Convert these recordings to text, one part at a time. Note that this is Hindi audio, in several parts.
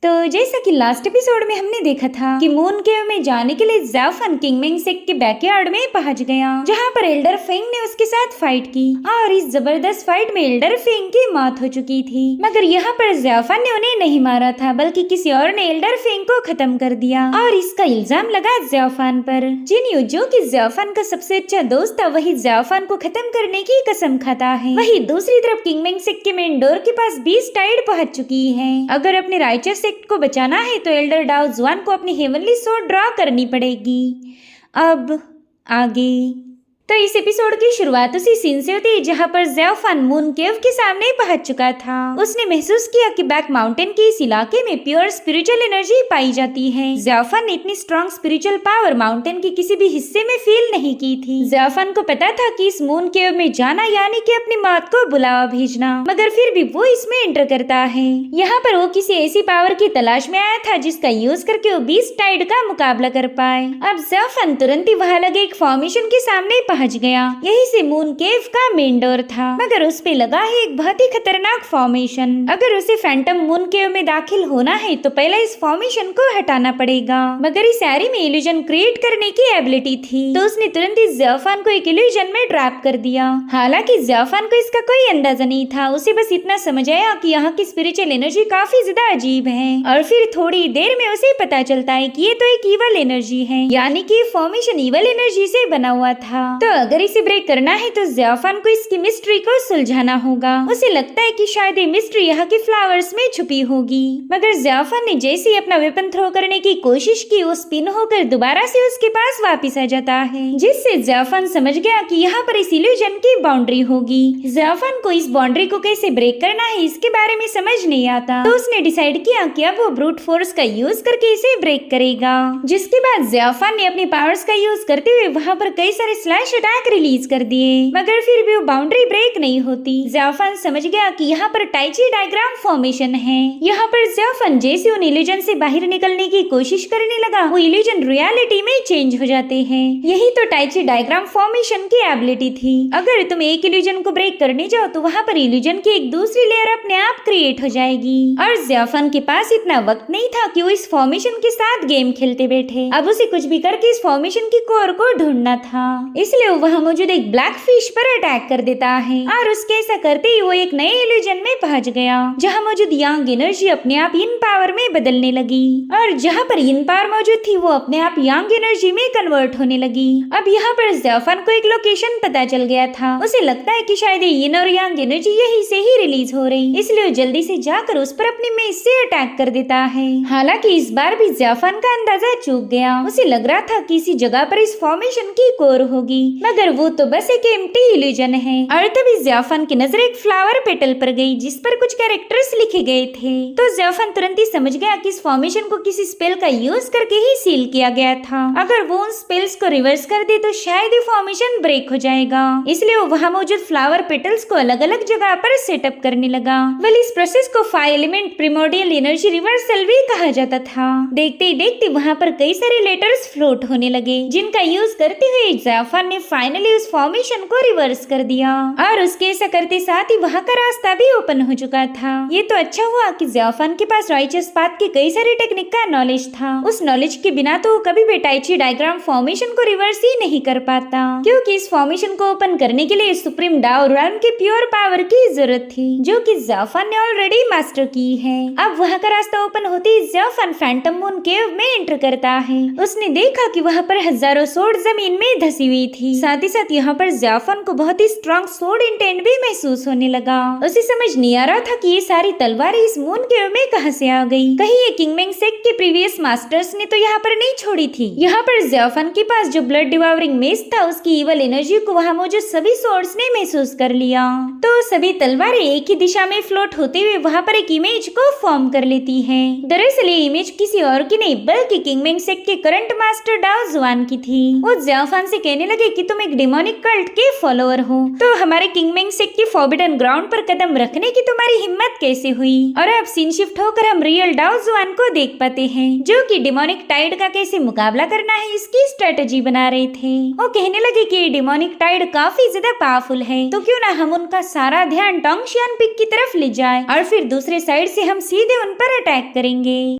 तो जैसा कि लास्ट एपिसोड में हमने देखा था कि मून केव में जाने के लिए ज़ाओफन किंगमिंग सेक्ट के बैकयार्ड में पहुंच गया, जहां पर एल्डर फेंग ने उसके साथ फाइट की और इस जबरदस्त फाइट में एल्डर फेंग की मौत हो चुकी थी। मगर यहाँ पर ज़ाओफन ने उन्हें नहीं मारा था, बल्कि किसी और ने एल्डर फेंग को खत्म कर दिया और इसका इल्जाम लगा ज़ाओफन पर। जिन्यू जो कि ज़ाओफन का सबसे अच्छा दोस्त था, वही ज़ाओफन को खत्म करने की कसम खाता है। वही दूसरी तरफ किंगमिंग सेक्ट के मेन डोर के पास बीस्ट टाइड पहुंच चुकी है। अगर अपने राइचस सेक्ट को बचाना है तो एल्डर डाओ जुआन को अपनी हेवनली सोर्ड ड्रॉ करनी पड़ेगी। अब आगे तो इस एपिसोड की शुरुआत उसी सीन से होती है जहाँ पर ज़ाओफन मून केव के सामने पहुंच चुका था। उसने महसूस किया कि बैक माउंटेन के इस इलाके में प्योर स्पिरिचुअल एनर्जी पाई जाती है। ज़ाओफन ने इतनी स्ट्रॉन्ग स्पिरिचुअल पावर माउंटेन के किसी भी हिस्से में फील नहीं की थी। ज़ाओफन को पता था कि इस मून केव में जाना यानी कि अपनी मौत को बुलावा भेजना, मगर फिर भी वो इसमें एंटर करता है। यहाँ पर वो किसी ऐसी पावर की तलाश में आया था जिसका यूज करके वो बीस्ट टाइड का मुकाबला कर पाए। अब ज़ाओफन तुरंत ही वहाँ लगे एक फॉर्मेशन के सामने पहुंच गया। यही से मून केव का मेन डोर था, मगर उस पे लगा है एक बहुत ही खतरनाक फॉर्मेशन। अगर उसे फैंटम मून केव में दाखिल होना है तो पहले इस फॉर्मेशन को हटाना पड़ेगा। मगर इस एरी में इल्यूजन क्रिएट करने की एबिलिटी थी, तो उसने तुरंत ही ज़ाओफन को एक इल्यूजन में ट्रैप कर दिया। हालांकि ज़ाओफन को इसका कोई अंदाजा नहीं था, उसे बस इतना समझ आया कि यहाँ की स्पिरिचुअल एनर्जी काफी ज्यादा अजीब है। और फिर थोड़ी देर में उसे पता चलता है कि ये तो एक ईवल एनर्जी है, यानी कि फॉर्मेशन ईवल एनर्जी से बना हुआ था। तो अगर इसे ब्रेक करना है तो ज़ाओफन को इसकी मिस्ट्री को सुलझाना होगा। उसे लगता है कि शायद ये मिस्ट्री यहाँ के फ्लावर्स में छुपी होगी। मगर ज़ाओफन ने जैसे ही अपना वेपन थ्रो करने की कोशिश की, वो स्पिन होकर दोबारा से उसके पास वापस आ जाता है, जिससे ज़ाओफन समझ गया कि यहाँ पर इस इल्यूजन की बाउंड्री होगी। ज़ाओफन को इस बाउंड्री को कैसे ब्रेक करना है इसके बारे में समझ नहीं आता, तो उसने डिसाइड किया कि अब वो ब्रूट फोर्स का यूज करके इसे ब्रेक करेगा। जिसके बाद ज़ाओफन ने अपनी पावर्स का यूज करते हुए वहाँ पर कई सारे स्लैश अटैक रिलीज कर दिए, मगर फिर भी वो बाउंड्री ब्रेक नहीं होती। ज़ाओफन समझ गया कि यहाँ पर टाइची डायग्राम फॉर्मेशन है। यहाँ पर ज़ाओफन जैसे उन इल्यूजन से बाहर निकलने की कोशिश करने लगा, वो इल्यूजन रियलिटी में चेंज हो जाते हैं। यही तो टाइची डायग्राम फॉर्मेशन की एबिलिटी थी। अगर तुम एक इल्यूजन को ब्रेक करने जाओ तो वहाँ पर इल्यूजन की एक दूसरी लेयर अपने आप क्रिएट हो जाएगी। और ज़ाओफन के पास इतना वक्त नहीं था कि वो इस फॉर्मेशन के साथ गेम खेलते बैठे। अब उसे कुछ भी करके इस फॉर्मेशन की कोर को ढूंढना था, इसलिए वो वहाँ मौजूद एक ब्लैक फिश पर अटैक कर देता है और उसके ऐसा करते ही वो एक नए इल्यूजन में पहुंच गया, जहां मौजूद यांग एनर्जी अपने आप इन पावर में बदलने लगी। और जहां पर इन पावर मौजूद थी वो अपने आप यांग एनर्जी में कन्वर्ट होने लगी। अब यहाँ पर ज़ाओफन को एक लोकेशन पता चल गया था। उसे लगता है कि शायद यिन और यांग एनर्जी यही से ही रिलीज हो रही, इसलिए वो जल्दी से जाकर उस पर अपनी मेज से अटैक कर देता है। हालांकि इस बार भी ज़ाओफन का अंदाजा चूक गया। उसे लग रहा था कि इसी जगह पर इस फॉर्मेशन की कोर होगी, मगर वो तो बस एक एम्प्टी इल्यूजन है। और तभी ज़ाओफन की नजर एक फ्लावर पेटल पर गई जिस पर कुछ कैरेक्टर्स लिखे गए थे। तो ज़ाओफन तुरंत ही समझ गया कि इस फॉर्मेशन को किसी स्पेल का यूज करके ही सील किया गया था। अगर वो उन स्पेल्स को रिवर्स कर दे तो शायद ये फॉर्मेशन ब्रेक हो जाएगा, इसलिए वो वहाँ मौजूद फ्लावर पेटल्स को अलग अलग जगह पर सेटअप करने लगा। वेल, इस प्रोसेस को 5 एलिमेंट प्रिमोर्डियल एनर्जी रिवर्सल भी कहा जाता था। देखते ही देखते वहाँ पर कई सारे लेटर्स फ्लोट होने लगे, जिनका यूज करते हुए ज़ाओफन ने फाइनली उस फॉर्मेशन को रिवर्स कर दिया। और उसके ऐसा करते साथ ही वहाँ का रास्ता भी ओपन हो चुका था। ये तो अच्छा हुआ कि ज़ाओफन के पास राइचस पाथ के कई सारे टेक्निक का नॉलेज था। उस नॉलेज के बिना तो कभी भी टाइची डायग्राम फॉर्मेशन को रिवर्स ही नहीं कर पाता, क्योंकि इस फॉर्मेशन को ओपन करने के लिए सुप्रीम डाओ रन के प्योर पावर की जरूरत थी, जो कि ज़ाओफन ने ऑलरेडी मास्टर की है। अब वहाँ का रास्ता ओपन होते ही ज़ाओफन फैंटम मून केव में एंटर करता है। उसने देखा कि वहाँ पर हजारों सोर्ड जमीन में धसी हुई थी। साथ ही साथ यहाँ पर ज़ाओफन को बहुत ही स्ट्रॉन्ग सोर्ड इंटेंट भी महसूस होने लगा। उसे समझ नहीं आ रहा था कि ये सारी तलवारें इस मून केव में कहां से आ गई। कहीं ये किंगमिंग सेक्ट के प्रीवियस मास्टर्स ने तो यहाँ पर नहीं छोड़ी थी। यहाँ पर ज़ाओफन के पास जो ब्लड डिवावरिंग मेज था, उसकी इवल एनर्जी को वहाँ मौजूद सभी सोर्ड्स ने महसूस कर लिया। तो सभी तलवारें एक ही दिशा में फ्लोट होते हुए वहाँ पर एक इमेज को फॉर्म कर लेती है। दरअसल ये इमेज किसी और की नहीं बल्कि किंगमिंग सेक्ट के करंट मास्टर डाओ जुआन की थी। वो ज़ाओफन से कहने लगे कि तुम एक डिमोनिक कल्ट के फॉलोअर हो, तो हमारे किंगमेंग सेक्ट के फॉरबिडन ग्राउंड पर कदम रखने की तुम्हारी हिम्मत कैसे हुई। और अब सीन शिफ्ट होकर हम रियल डाओ जुआन को देख पाते हैं, जो कि डिमोनिक टाइड का कैसे मुकाबला करना है इसकी स्ट्रेटेजी बना रहे थे। वो कहने लगे कि डिमोनिक टाइड काफी ज्यादा पावरफुल है, तो क्यों ना हम उनका सारा ध्यान टोंगशियान पिक की तरफ ले जाए और फिर दूसरे साइड से हम सीधे उन पर अटैक करेंगे।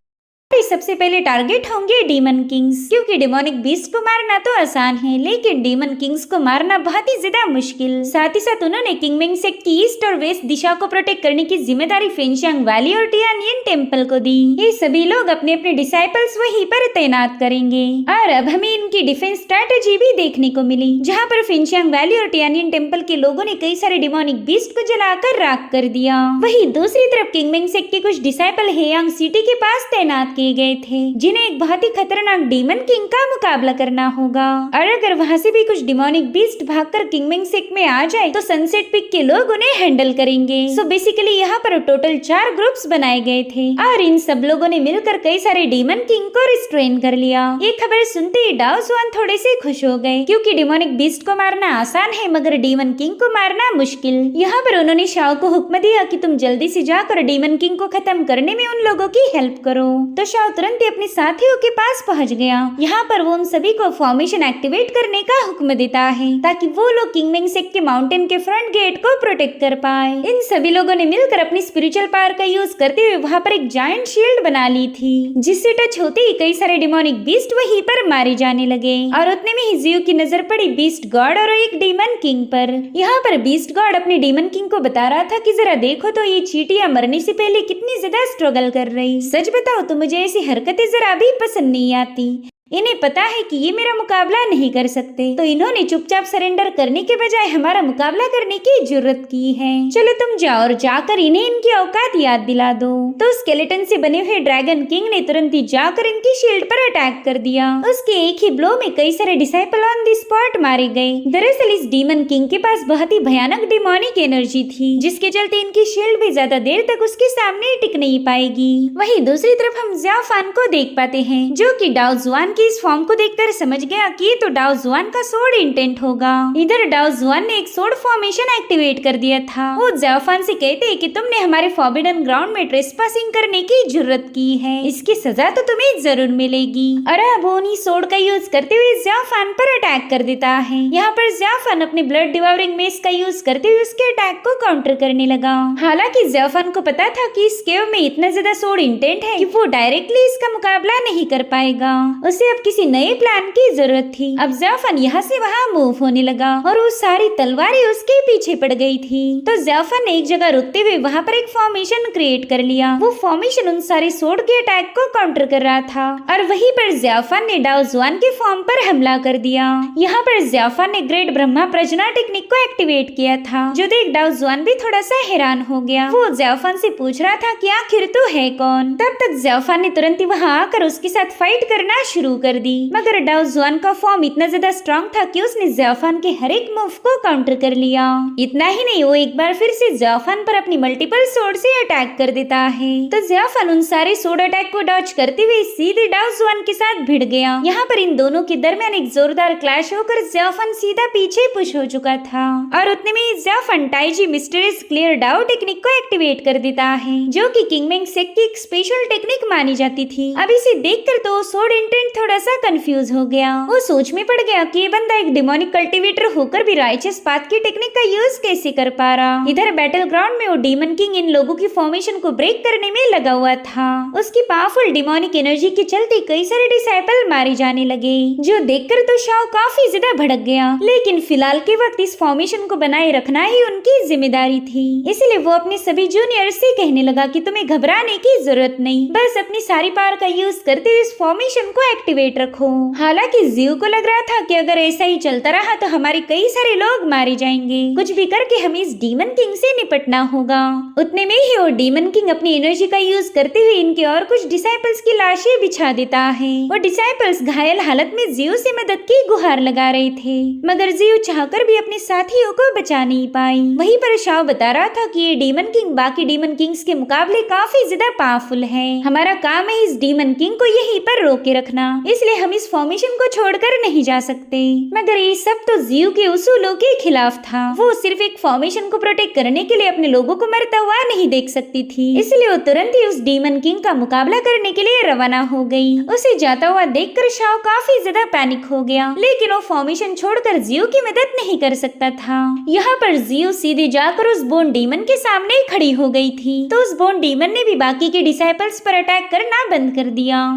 सबसे पहले टारगेट होंगे डीमन किंग्स, क्योंकि डिमोनिक बीस्ट को मारना तो आसान है, लेकिन डीमन किंग्स को मारना बहुत ही ज्यादा मुश्किल। साथ ही साथ उन्होंने किंगमेंग सेक्ट की ईस्ट और वेस्ट दिशा को प्रोटेक्ट करने की जिम्मेदारी फेंगशियांग वैली और टियानियन टेम्पल को दी। ये सभी लोग अपने अपने डिसाइपल्स वहीं पर तैनात करेंगे। और अब हमें इनकी डिफेंस स्ट्रेटेजी भी देखने को मिली, जहाँ पर फेंगशियांग वैली और टियानियन टेम्पल के लोगों ने कई सारे डिमोनिक बीस्ट को जलाकर राख कर दिया। वही दूसरी तरफ किंगमेंग सेक्ट के कुछ डिसाइपल हेयांग सिटी के पास तैनात किए गए थे, जिन्हें एक बहुत ही खतरनाक डीमन किंग का मुकाबला करना होगा। और अगर वहाँ से भी कुछ डिमोनिक बीस्ट भागकर किंगमेंग सेक्ट में आ जाए तो सनसेट पिक के लोग उन्हें हैंडल करेंगे। सो बेसिकली यहाँ पर टोटल 4 ग्रुप्स बनाए गए थे और इन सब लोगों ने मिलकर कई सारे डीमन किंग को रिस्ट्रेन कर लिया। ये खबर सुनते ही डाओ जुआन थोड़े से खुश हो गए, क्योंकि डिमोनिक बीस्ट को मारना आसान है मगर डीमन किंग को मारना मुश्किल। यहाँ पर उन्होंने शाओ को हुक्म दिया कि तुम जल्दी से जाकर डीमन किंग को खत्म करने में उन लोगों की हेल्प करो। तो शाओ तुरंत अपने साथियों के पास पहुंच गया। यहाँ पर वो उन सभी को फॉर्मेशन एक्टिवेट करने का हुक्म देता है, ताकि वो लोग किंगमेंग सेक्ट के माउंटेन के फ्रंट गेट को प्रोटेक्ट कर पाए। इन सभी लोगों ने मिलकर अपनी स्पिरिचुअल पावर का यूज करते हुए वहाँ पर एक जायंट शील्ड बना ली थी, जिससे टच होते ही कई सारे डिमोनिक बीस्ट वहीं पर मारे जाने लगे। और उतने में ही जियो की नजर पड़ी बीस्ट गॉड और एक डीमन किंग पर। यहाँ पर बीस्ट गॉड अपने डीमन किंग को बता रहा था कि जरा देखो तो ये चींटियां मरने से पहले कितनी ज्यादा स्ट्रगल कर रही। सच बताओ तो मुझे ऐसी हरकतें जरा भी पसंद नहीं आती। इन्हें पता है कि ये मेरा मुकाबला नहीं कर सकते, तो इन्होंने चुपचाप सरेंडर करने के बजाय हमारा मुकाबला करने की जरूरत की है। चलो तुम जाओ और जाकर इन्हें इनकी औकात याद दिला दो। तो स्केलेटन से बने हुए ड्रैगन किंग ने तुरंत ही जाकर इनकी शील्ड पर अटैक कर दिया। उसके एक ही ब्लो में कई सारे डिसाइपल ऑन द स्पॉट मारे गए। दरअसल इस डीमन किंग के पास बहुत ही भयानक डिमोनिक एनर्जी थी, जिसके चलते इनकी शील्ड भी ज्यादा देर तक उसके सामने टिक नहीं पाएगी। वहीं दूसरी तरफ हम ज़्याओ फान को देख पाते हैं, जो कि डाओ जुआन की इस फॉर्म को देखकर समझ गया कि तो डाओ जुआन का सोड इंटेंट होगा। इधर डाओ जुआन ने एक सोड फॉर्मेशन एक्टिवेट कर दिया था। वो ज़्याओ फान से कहते हैं कि तुमने हमारे फॉरबिडन ग्राउंड में ट्रेसपासिंग करने की जरूरत की है, इसकी सजा तो तुम्हें जरूर मिलेगी। और अब वो उन्हीं सोड का यूज करते हुए ज़्याओ फान पर अटैक कर देता है। यहाँ पर ज़्याओ फान अपने ब्लड डिवावरिंग मेस का यूज करते हुए उसके अटैक को काउंटर करने लगा। हालांकि ज़्याओ फान को पता था कि इस केव में इतना ज्यादा सोड इंटेंट है कि वो डायरेक्टली इसका मुकाबला नहीं कर पाएगा। उसे अब किसी नए प्लान की जरूरत थी। अब ज़्याओ फान यहाँ से वहाँ मूव होने लगा और वो सारी तलवारें उसके पीछे पड़ गई थी। तो ज़्याओ फान ने एक जगह रुकते हुए वहाँ पर एक फॉर्मेशन क्रिएट कर लिया। वो फॉर्मेशन उन सारे सोड के अटैक को काउंटर कर रहा था और वहीं पर ज़्याओ फान ने डाओ जुआन के फॉर्म पर हमला कर दिया। यहाँ पर ज़्याओ फान ने ग्रेट ब्रह्मा प्रजना टेक्निक को एक्टिवेट किया था, जो देख डाओ जुआन भी थोड़ा सा हैरान हो गया। वो ज़्याओ फान से पूछ रहा था कि आखिर तू है कौन। तब तक ज़्याओ फान ने तुरंत ही वहाँ आकर उसके साथ फाइट करना शुरू कर दी, मगर डाओ जुआन का फॉर्म इतना ज्यादा स्ट्रॉन्ग था कि उसने ज़्याओ फान के हर एक मूव को काउंटर कर लिया। इतना ही नहीं, वो एक बार फिर से ज़्याओ फान पर अपनी मल्टीपल सोड से अटैक कर देता है। तो ज़्याओ फान उन सारे सोड अटैक को डॉज करते हुए सीधे डाओ जुआन के साथ भिड़ गया। यहाँ पर इन दोनों के दरमियान एक जोरदार क्लैश होकर ज़्याओ फान सीधा पीछे पुश हो चुका था और उतने में ज़्याओ फान टाइजी मिस्टीरियस क्लियर डाओ टेक्निक को एक्टिवेट कर देता है, जो कि किंगमेंग सेक्ट की एक स्पेशल टेक्निक मानी जाती थी। अब इसे देखकर तो सोड इंटेंट थोड़ा सा कंफ्यूज हो गया। वो सोच में पड़ गया कि ये बंदा एक डिमोनिक कल्टीवेटर होकर भी राइचस पाथ की टेक्निक का यूज कैसे कर पा रहा। इधर बैटल ग्राउंड में वो डीमन किंग इन लोगों की फॉर्मेशन को ब्रेक करने में लगा हुआ था। उसकी पावरफुल डिमोनिक एनर्जी के चलते कई सारे डिसाइपल मारे जाने लगे, जो देखकर तो शाओ काफी ज्यादा भड़क गया। लेकिन फिलहाल के वक्त इस फॉर्मेशन को बनाए रखना ही उनकी जिम्मेदारी थी, इसलिए वो अपने सभी जूनियर से कहने लगा कि तुम्हें घबराने की जरूरत नहीं, बस अपनी सारी पावर का यूज करते हुए इस फॉर्मेशन को एक्टिवेट रखो। हालांकि जियो को लग रहा था कि अगर ऐसा ही चलता रहा तो हमारे कई सारे लोग मारे जाएंगे, कुछ भी करके हमें इस डीमन किंग से निपटना होगा। उतने में ही वो डीमन किंग अपनी एनर्जी का यूज करते हुए इनके और कुछ डिसाइपल्स की लाशें बिछा देता है। वो डिसाइपल्स घायल हालत में जियो से मदद की गुहार लगा रहे थे, मगर जियो चाहकर भी अपने साथियों को बचा नहीं पाई। वहीं पर शाओ बता रहा था कि ये डीमन किंग बाकी डीमन किंग्स के मुकाबले काफी ज्यादा पावरफुल है। हमारा काम है इस डीमन किंग को यहीं पर रोके रखना। इसलिए हम इस फॉर्मेशन को छोड़कर नहीं जा सकते। मगर ये सब तो जियो के उसूलों के खिलाफ था। वो सिर्फ एक फॉर्मेशन को प्रोटेक्ट करने के लिए अपने लोगों को मरता हुआ नहीं देख सकती थी, इसलिए वो तुरंत ही उस डीमन किंग का मुकाबला करने के लिए रवाना हो गई। उसे जाता हुआ देखकर शाओ काफी ज्यादा पैनिक हो गया, लेकिन वो फॉर्मेशन छोड़कर जियो की मदद नहीं कर सकता था। यहाँ पर जियो सीधे जाकर उस बोन डीमन के सामने खड़ी हो गई थी, तो उस बोन डीमन ने भी बाकी के डिसाइपल्स पर अटैक करना बंद कर दिया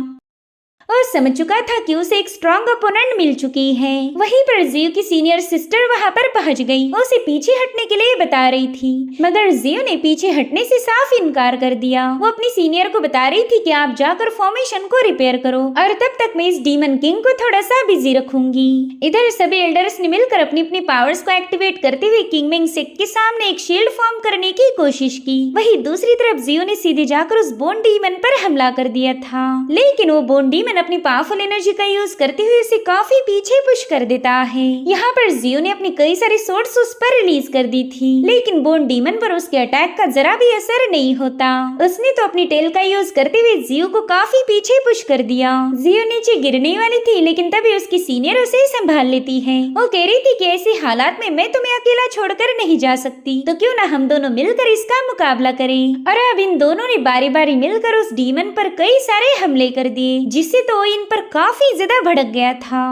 और समझ चुका था कि उसे एक स्ट्रॉन्ग ओपोनेंट मिल चुकी है। वहीं पर जियो की सीनियर सिस्टर वहां पर पहुंच गई। वो उसे पीछे हटने के लिए बता रही थी, मगर जियो ने पीछे हटने से साफ इनकार कर दिया। वो अपनी सीनियर को बता रही थी कि आप जाकर फॉर्मेशन को रिपेयर करो और तब तक मैं इस डीमन किंग को थोड़ा सा बिजी रखूंगी। इधर सभी एल्डर्स ने मिलकर अपनी अपनी पावर्स को एक्टिवेट करते हुए किंगमेंग सेक्ट के सामने एक शील्ड फॉर्म करने की कोशिश की। वहीं दूसरी तरफ जियो ने सीधे जाकर उस बोन डीमन पर हमला कर दिया था, लेकिन वो बोन डीमन अपनी पावरफुल एनर्जी का यूज करते हुए उसे काफी पीछे पुश कर देता है। यहाँ पर जियो ने अपनी कई सारी सोर्स उस पर रिलीज कर दी थी, लेकिन बोन डीमन पर उसके अटैक का जरा भी असर नहीं होता। उसने तो अपनी टेल का यूज करते हुए जियो को काफी पीछे पुश कर दिया। जियो नीचे गिरने वाली थी, लेकिन तभी उसकी सीनियर उसे संभाल लेती है। वो कह रही थी कि ऐसे हालात में मैं तुम्हें अकेला छोड़कर नहीं जा सकती, तो क्यों ना हम दोनों मिलकर इसका मुकाबला करें। और अब इन दोनों ने बारी बारी मिलकर उस डीमन पर कई सारे हमले कर दिए, जिससे तो इन पर काफी ज्यादा भड़क गया था।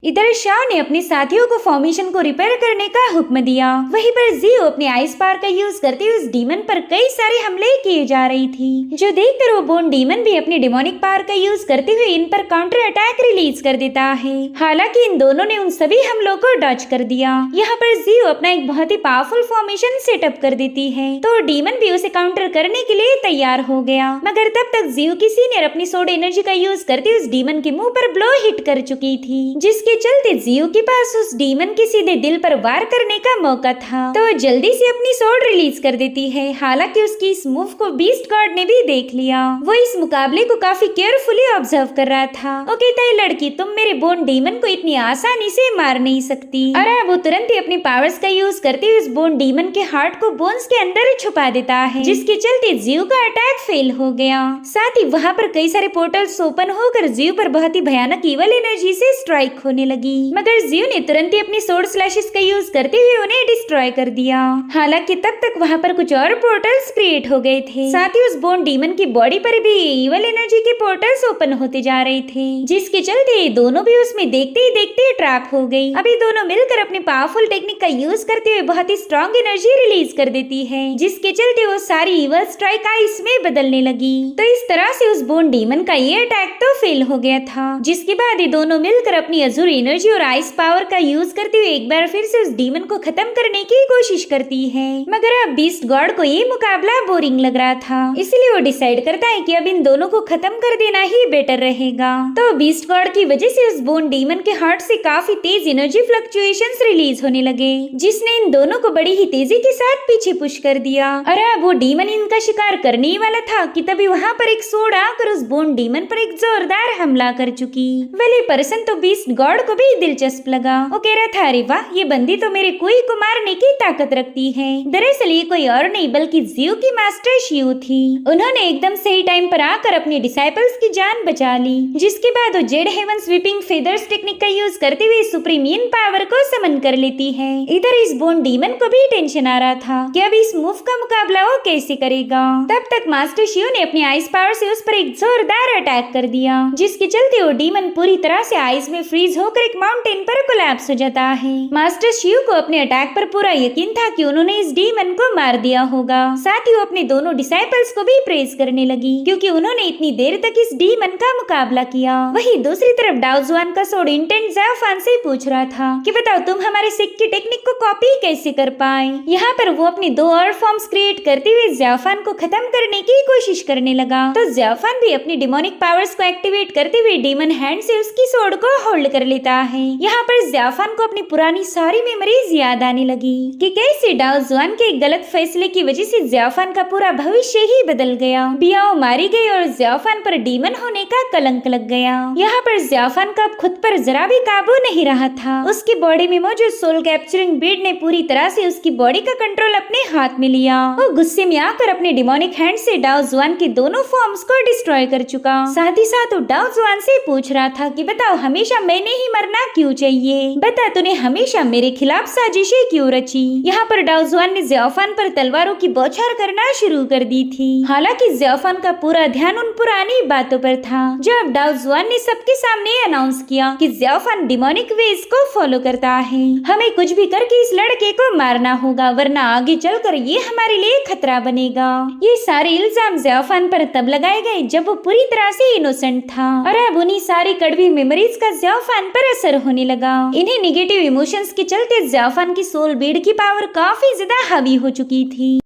इधर शाओ ने अपने साथियों को फॉर्मेशन को रिपेयर करने का हुक्म दिया। वहीं पर जियो अपने आइस पावर का यूज करते हुए उस डीमन पर कई सारे हमले किए जा रही थी, जो देखकर वो बोन डीमन भी अपनी डिमोनिक पावर का यूज करते हुए इन पर काउंटर अटैक रिलीज कर देता है। हालांकि इन दोनों ने उन सभी हमलों को डॉज कर दिया। यहाँ पर जियो अपना एक बहुत ही पावरफुल फॉर्मेशन सेटअप कर देती है, तो डीमन भी उसे काउंटर करने के लिए तैयार हो गया। मगर तब तक जियो की सीनियर अपनी सोड एनर्जी का यूज करते उस डीमन के मुंह पर ब्लो हिट कर चुकी थी, जिसके चलते जियो के पास उस डीमन के सीधे दिल पर वार करने का मौका था, तो वो जल्दी से अपनी सोड रिलीज कर देती है। हालांकि उसकी इस मूव को बीस्ट गॉड ने भी देख लिया। वो इस मुकाबले को काफी केयरफुली ऑब्जर्व कर रहा था। वो कहता है, लड़की तुम मेरे बोन डीमन को इतनी आसानी से मार नहीं सकती। और वो तुरंत ही अपनी पावर्स का यूज करते हुए उस बोन डीमन के हार्ट को बोन्स के अंदर छुपा देता है, जिसके चलते जियो का अटैक फेल हो गया। साथ ही वहाँ पर कई सारे पोर्टल्स ओपन होकर जियो पर बहुत ही भयानक इवल एनर्जी से स्ट्राइक होने लगी, मगर जियो ने तुरंत ही अपनी सोर्ड स्लैशेस का यूज करते हुए उन्हें डिस्ट्रॉय कर दिया। हालांकि तब तक वहाँ पर कुछ और पोर्टल्स क्रिएट हो गए थे। साथ ही उस बोन डीमन की बॉडी पर भी इवल एनर्जी के पोर्टल्स ओपन होते जा रहे थे, जिसके चलते दोनों भी उसमें देखते ही देखते ट्रैप हो गई। अभी दोनों मिलकर अपनी पावरफुल टेक्निक का यूज करते हुए बहुत ही स्ट्रॉन्ग एनर्जी रिलीज कर देती है, जिसके चलते वो सारी इवल स्ट्राइक आइस में बदलने लगी। तो इस तरह से उस बोन डीमन का ये अटैक तो फेल हो गया था, जिसके बाद ये दोनों मिलकर अपनी अजूर एनर्जी और आइस पावर का यूज करते हुए एक बार फिर से उस डीमन को खत्म करने की कोशिश करती है। मगर अब बीस्ट गॉड को ये मुकाबला बोरिंग लग रहा था, इसलिए वो डिसाइड करता है कि अब इन दोनों को खत्म कर देना ही बेटर रहेगा। तो बीस्ट गॉड की वजह से उस बोन डीमन के हार्ट से काफी तेज एनर्जी फ्लक्चुएशंस रिलीज होने लगे, जिसने इन दोनों को बड़ी ही तेजी के साथ पीछे पुश कर दिया। और अब वो डीमन इनका शिकार करने ही वाला था कि तभी वहाँ पर एक सोड आकर उस बोन डीमन पर एक जोरदार हमला कर चुकी। वेल पर्सन तो बीस्ट गॉड को भी दिलचस्प लगा। वो कह रहा था, अरे वाह, ये बंदी तो मेरे कोई को मारने की ताकत रखती है। दरअसल ये कोई और नहीं बल्कि जियो की मास्टर शियू थी। उन्होंने एकदम सही टाइम पर आकर अपने डिसाइपल्स की जान बचा ली, जिसके बाद वो jade heaven sweeping feathers technique का यूज करते हुए सुप्रीमियन पावर को समन कर लेती है। इधर इस बोन डीमन को भी टेंशन आ रहा था कि अब इस मूव का मुकाबला वो कैसे करेगा। तब तक मास्टर शियू ने अपनी आइस पावर से उस पर एक जोरदार अटैक कर दिया, जिसके चलते वो डीमन पूरी तरह से आइस में फ्रीज होकर एक माउंटेन पर कोलैप्स हो जाता है। मास्टर शियू को अपने अटैक पर पूरा यकीन था कि उन्होंने इस डीमन को मार दिया होगा। साथ ही वो अपने दोनों डिसाइपल्स को भी प्रेज करने लगी, क्योंकि उन्होंने इतनी देर तक इस डीमन का मुकाबला किया। वहीं दूसरी तरफ डाओजुआन का सोड इंटेंट ज़ाओफान से पूछ रहा था कि बताओ तुम हमारे सिक की टेक्निक को कॉपी कैसे कर पाए। यहाँ पर वो अपनी दो और फॉर्म्स क्रिएट करते हुए ज़ाओफान को खत्म करने की कोशिश करने लगा। तो ज़ाओफान भी अपनी डिमोनिक पावर्स को एक्टिवेट करते हुए डीमन हैंड से उसकी सोड को होल्ड कर लेता है। यहाँ पर ज़ाफान को अपनी पुरानी सारी मेमोरीज याद आने लगी कि कैसे डाओ जुआन के गलत फैसले की वजह से ज़ाफान का पूरा भविष्य ही बदल गया। बियाओ मारी गई और ज़ाफान पर डीमन होने का कलंक लग गया। यहाँ पर ज़ाफान का खुद पर जरा भी काबू नहीं रहा था। उसकी बॉडी में मौजूद सोल कैप्चरिंग बीड ने पूरी तरह से उसकी बॉडी का कंट्रोल अपने हाथ में लिया। वो गुस्से में आकर अपने डिमोनिक हैंड से डाओ जुआन के दोनों फॉर्म्स को डिस्ट्रॉय कर चुका। साथ ही साथ वो डाओ जुआन से पूछ रहा था कि बताओ हमेशा मैंने ही मरना क्यों चाहिए, बता तूने हमेशा मेरे खिलाफ साजिशें क्यों रची। यहाँ पर डाओ जुआन ने ज़ाफान पर तलवारों की बौछार करना शुरू कर दी थी। हालांकि ज़ाफान का पूरा ध्यान उन पुरानी बातों पर था। जब डाओ जुआन ने सबके सामने अनाउंस किया कि ज़ाफान डिमोनिक वेज को फॉलो करता है, हमें कुछ भी करके इस लड़के को मारना होगा वरना आगे चलकर ये हमारे लिए खतरा बनेगा। ये सारे इल्जाम ज़ाफान पर तब लगाए गए जब वो पूरी तरह से इनोसेंट था और अब उन्हीं सारी कड़वी मेमोरीज का ज़ाफान पर असर होने लगा। इन्हीं निगेटिव इमोशंस के चलते ज़ाफान की सोल बीड की पावर काफी ज्यादा हावी हो चुकी थी।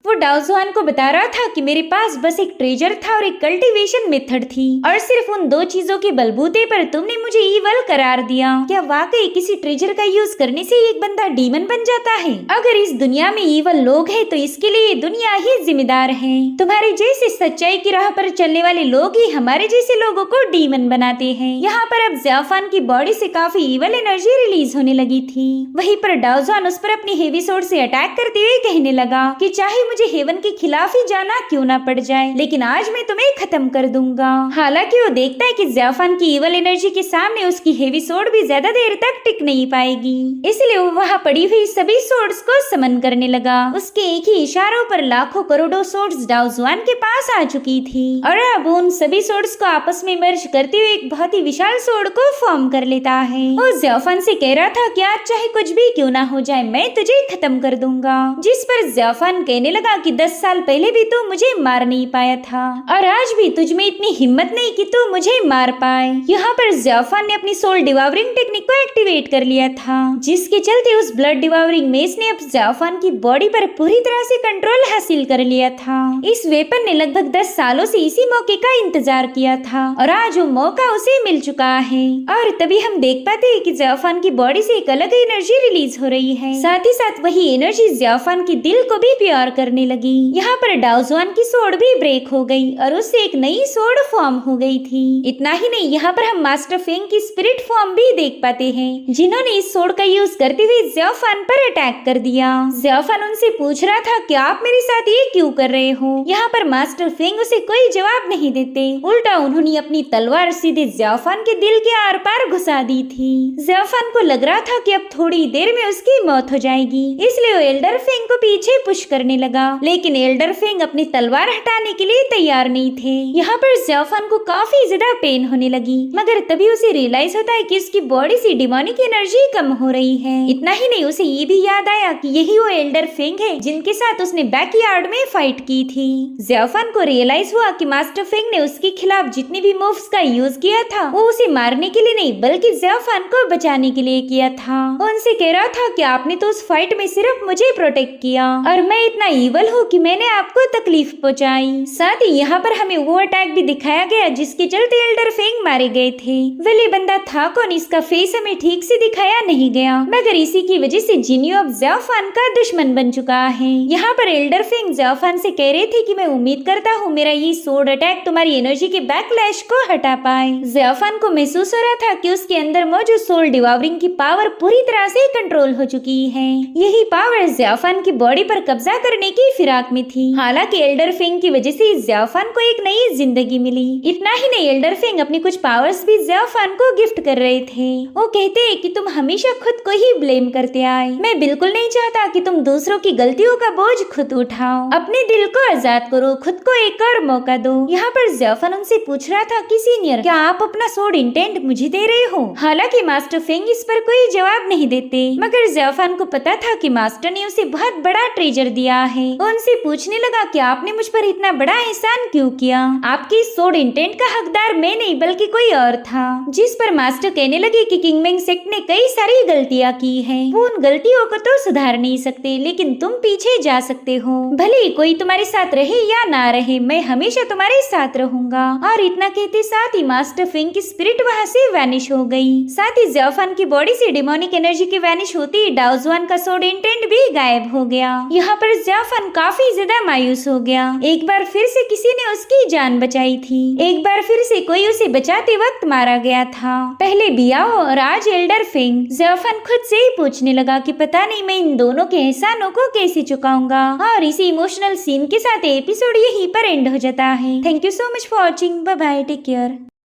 वो डाओ जुआन को बता रहा था कि मेरे पास बस एक ट्रेजर था और एक कल्टीवेशन मेथड थी और सिर्फ उन दो चीजों के बलबूते पर तुमने मुझे ईवल करार दिया। क्या वाकई किसी ट्रेजर का यूज करने से एक बंदा डीमन बन जाता है? अगर इस दुनिया में ईवल लोग हैं तो इसके लिए ये दुनिया ही जिम्मेदार है। तुम्हारे जैसे सच्चाई की राह पर चलने वाले लोग ही हमारे जैसे लोगों को डीमन बनाते हैं। यहाँ पर अब ज़ाफान की बॉडी से काफी ईवल एनर्जी रिलीज होने लगी थी। वहीं पर डाओ जुआन उस पर अपनी हेवी सोर्ड से अटैक करते हुए कहने लगा कि चाहे मुझे हेवन के खिलाफ ही जाना क्यों ना पड़ जाए, लेकिन आज मैं तुम्हें खत्म कर दूंगा। हालांकि वो देखता है कि ज़ाफान की इवल एनर्जी के सामने उसकी हेवी सोर्ड भी ज्यादा देर तक टिक नहीं पाएगी, इसलिए वो वहाँ पड़ी हुई सभी सोर्ड्स को समन करने लगा। उसके एक ही इशारों पर लाखों करोड़ों सोर्ड्स डाओ जुआन के पास आ चुकी थी और अब उन सभी सोर्ड्स को आपस में मर्ज करते हुए एक बहुत ही विशाल सोर्ड को फॉर्म कर लेता है। वो ज़ाफान से कह रहा था कि आज चाहे कुछ भी क्यों ना हो जाए मैं तुझे खत्म कर दूंगा, जिस पर ज़ाफान कहने लगा कि 10 साल पहले भी तू मुझे मार नहीं पाया था और आज भी तुझ में इतनी हिम्मत नहीं कि तू मुझे मार पाए। यहाँ पर ज़ाफान ने अपनी सोल डिवावरिंग टेक्निक को एक्टिवेट कर लिया था, जिसके चलते उस ब्लड डिवावरिंग मेस ने अब ज़ाफान की बॉडी पर पूरी तरह से कंट्रोल हासिल कर लिया था। इस वेपन ने लगभग 10 सालों से इसी मौके का इंतजार किया था और आज वो मौका उसे मिल चुका है। और तभी हम देख पाते हैं कि ज़ाफान की बॉडी से एक अलग एनर्जी रिलीज हो रही है, साथ ही साथ वही एनर्जी ज़ाफान के दिल को भी प्यार करने लगी। यहाँ पर डाओ जुआन की सोर्ड भी ब्रेक हो गई और उससे एक नई सोर्ड फॉर्म हो गई थी। इतना ही नहीं, यहाँ पर हम मास्टर फेंग की स्पिरिट फॉर्म भी देख पाते हैं, जिन्होंने इस सोर्ड का यूज करते हुए ज़ाफान पर अटैक कर दिया। ज़ाफान उनसे पूछ रहा था कि आप मेरे साथ ये क्यों कर रहे हो। यहाँ पर मास्टर फेंग उसे कोई जवाब नहीं देते, उल्टा उन्होंने अपनी तलवार सीधे ज़ाफान के दिल के आर पार घुसा दी थी। ज़ाफान को लग रहा था कि अब थोड़ी देर में उसकी मौत हो जाएगी, इसलिए वो एल्डर फेंग को पीछे पुश करने लगा, लेकिन एल्डर फेंग अपनी तलवार हटाने के लिए तैयार नहीं थे। यहाँ पर ज़ाफान को काफी ज्यादा पेन होने लगी, मगर तभी उसे रियलाइज होता है कि उसकी बॉडी से डिमोनिक एनर्जी कम हो रही है। इतना ही नहीं, उसे ये भी याद आया कि यही वो एल्डर फेंग है जिनके साथ उसने बैकयार्ड में फाइट की थी। ज़ाफान को रियलाइज हुआ कि मास्टर फेंग ने उसके खिलाफ जितने भी मूव्स का यूज किया था वो उसे मारने के लिए नहीं बल्कि ज़ाफान को बचाने के लिए किया था। वो उनसे कह रहा था कि आपने तो उस फाइट में सिर्फ मुझे प्रोटेक्ट किया और मैं इतना ईवल हूँ कि मैंने आपको तकलीफ पहुंचाई। साथ ही यहाँ पर हमें वो अटैक भी दिखाया गया जिसके चलते एल्डर फेंग मारे गए थे। वेले बंदा था कौन, इसका फेस हमें ठीक से दिखाया नहीं गया, मगर इसी की वजह से जिनियो अब ज़ाफान का दुश्मन बन चुका है। यहाँ पर एल्डर फेंग ज़ाफान से कह रहे थे कि मैं उम्मीद करता हूँ मेरा ये सोर्ड अटैक तुम्हारी एनर्जी के बैकलैश को हटा पाए। ज़ाफान को महसूस हो रहा था कि उसके अंदर मौजूद सोल डिवावरिंग की पावर पूरी तरह से कंट्रोल हो चुकी है। यही पावर ज़ाफान की बॉडी पर कब्जा करने की फिराक में थी। हालांकि एल्डर फेंग की वजह से ज़ाफान को एक नई जिंदगी मिली। इतना ही नहीं, एल्डर फेंग अपनी कुछ पावर्स भी ज़ाफान को गिफ्ट कर रहे थे। वो कहते हैं कि तुम हमेशा खुद को ही ब्लेम करते आए, मैं बिल्कुल नहीं चाहता कि तुम दूसरों की गलतियों का बोझ खुद उठाओ, अपने दिल को आजाद करो, खुद को एक और मौका दो। यहाँ पर ज़ाफान उनसे पूछ रहा था कि सीनियर, क्या आप अपना सोर्ड इंटेंट मुझे दे रहे हो। हालांकि मास्टर फेंग इस पर कोई जवाब नहीं देते, मगर ज़ाफान को पता था कि मास्टर ने उसे बहुत बड़ा ट्रेजर दिया है वो उनसे पूछने लगा कि आपने मुझ पर इतना बड़ा एहसान क्यों किया? आपकी इस सोड इंटेंट का हकदार मैं नहीं बल्कि कोई और था। जिस पर मास्टर कहने लगे कि किंगमेंग सेक्ट ने कई सारी गलतियां की हैं। वो उन गलतियों को तो सुधार नहीं सकते, लेकिन तुम पीछे जा सकते हो। भले कोई तुम्हारे साथ रहे या ना रहे, मैं हमेशा तुम्हारे साथ रहूंगा। और इतना कहते साथ ही मास्टर फिंग की स्पिरिट वहाँ से वैनिश हो गई। साथ ही ज़ेफान की बॉडी से डिमोनिक एनर्जी के वैनिश होते ही डाओजुआन का सोड इंटेंट भी गायब हो गया। यहाँ पर ज़ेफान काफी ज्यादा मायूस हो गया। एक बार फिर से किसी ने उसकी जान बचाई थी, एक बार फिर से कोई उसे बचाते वक्त मारा गया था। पहले बियाओ और आज एल्डर फिंग। ज़ेफान खुद से ही पूछने लगा कि पता नहीं मैं इन दोनों के एहसानों को कैसे चुकाऊंगा। और इसी इमोशनल सीन के साथ एपिसोड यहीं पर एंड हो जाता है। Thank you so much for watching. Bye bye, take care.